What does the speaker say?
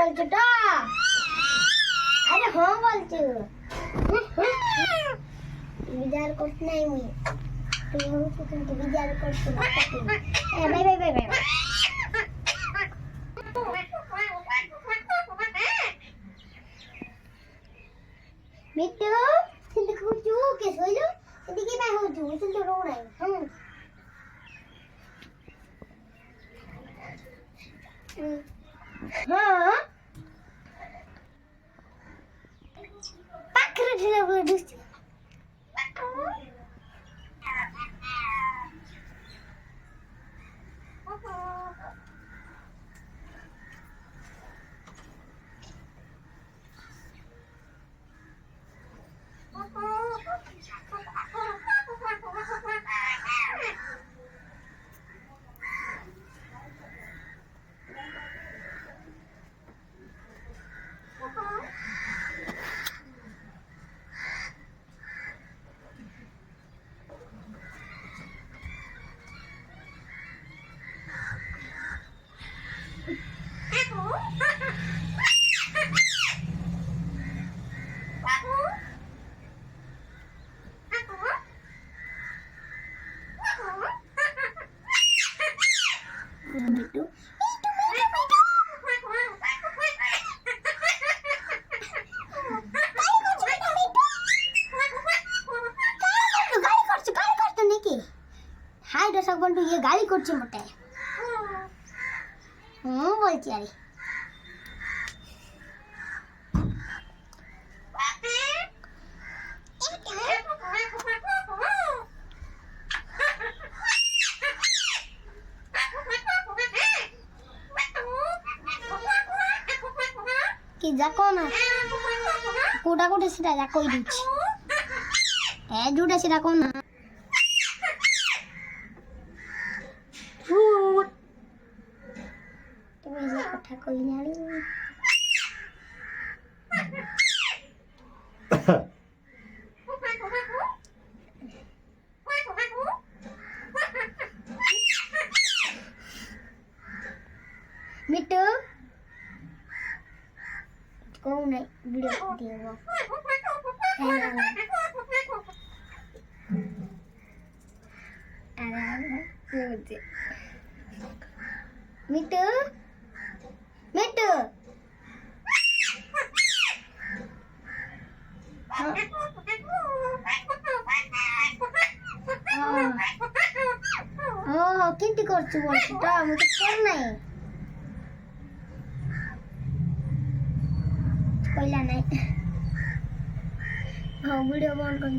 বলছো তো? আরে হ্যাঁ বলছো। বিজার করতে নাই মুই। তুই হচ্ছে কিন্তু বিজার করতে না। Bye bye bye bye. মিটু কিন্তু খুঁজু কে সইলো এদিকে না হুজু কিন্তু রো নাই হ্যাঁ পাকড়ে ঢিলা বলে দিছি মিটু হাই দর্শক বন্ধু ये গালি করছে মোটে বলছি আরে কি যাকো না কোটা কোটা সেটা যা কই দিচ্ছি হ্যাঁ জুড়ে সেটা কোন না তুমি যে কথা কই না রে মিটু कौन है वीडियो दिया मिटू मिटू किंती करछु बोलछु तो मुझे कर नहीं कोई नहीं हाँ वीडियो बंद कर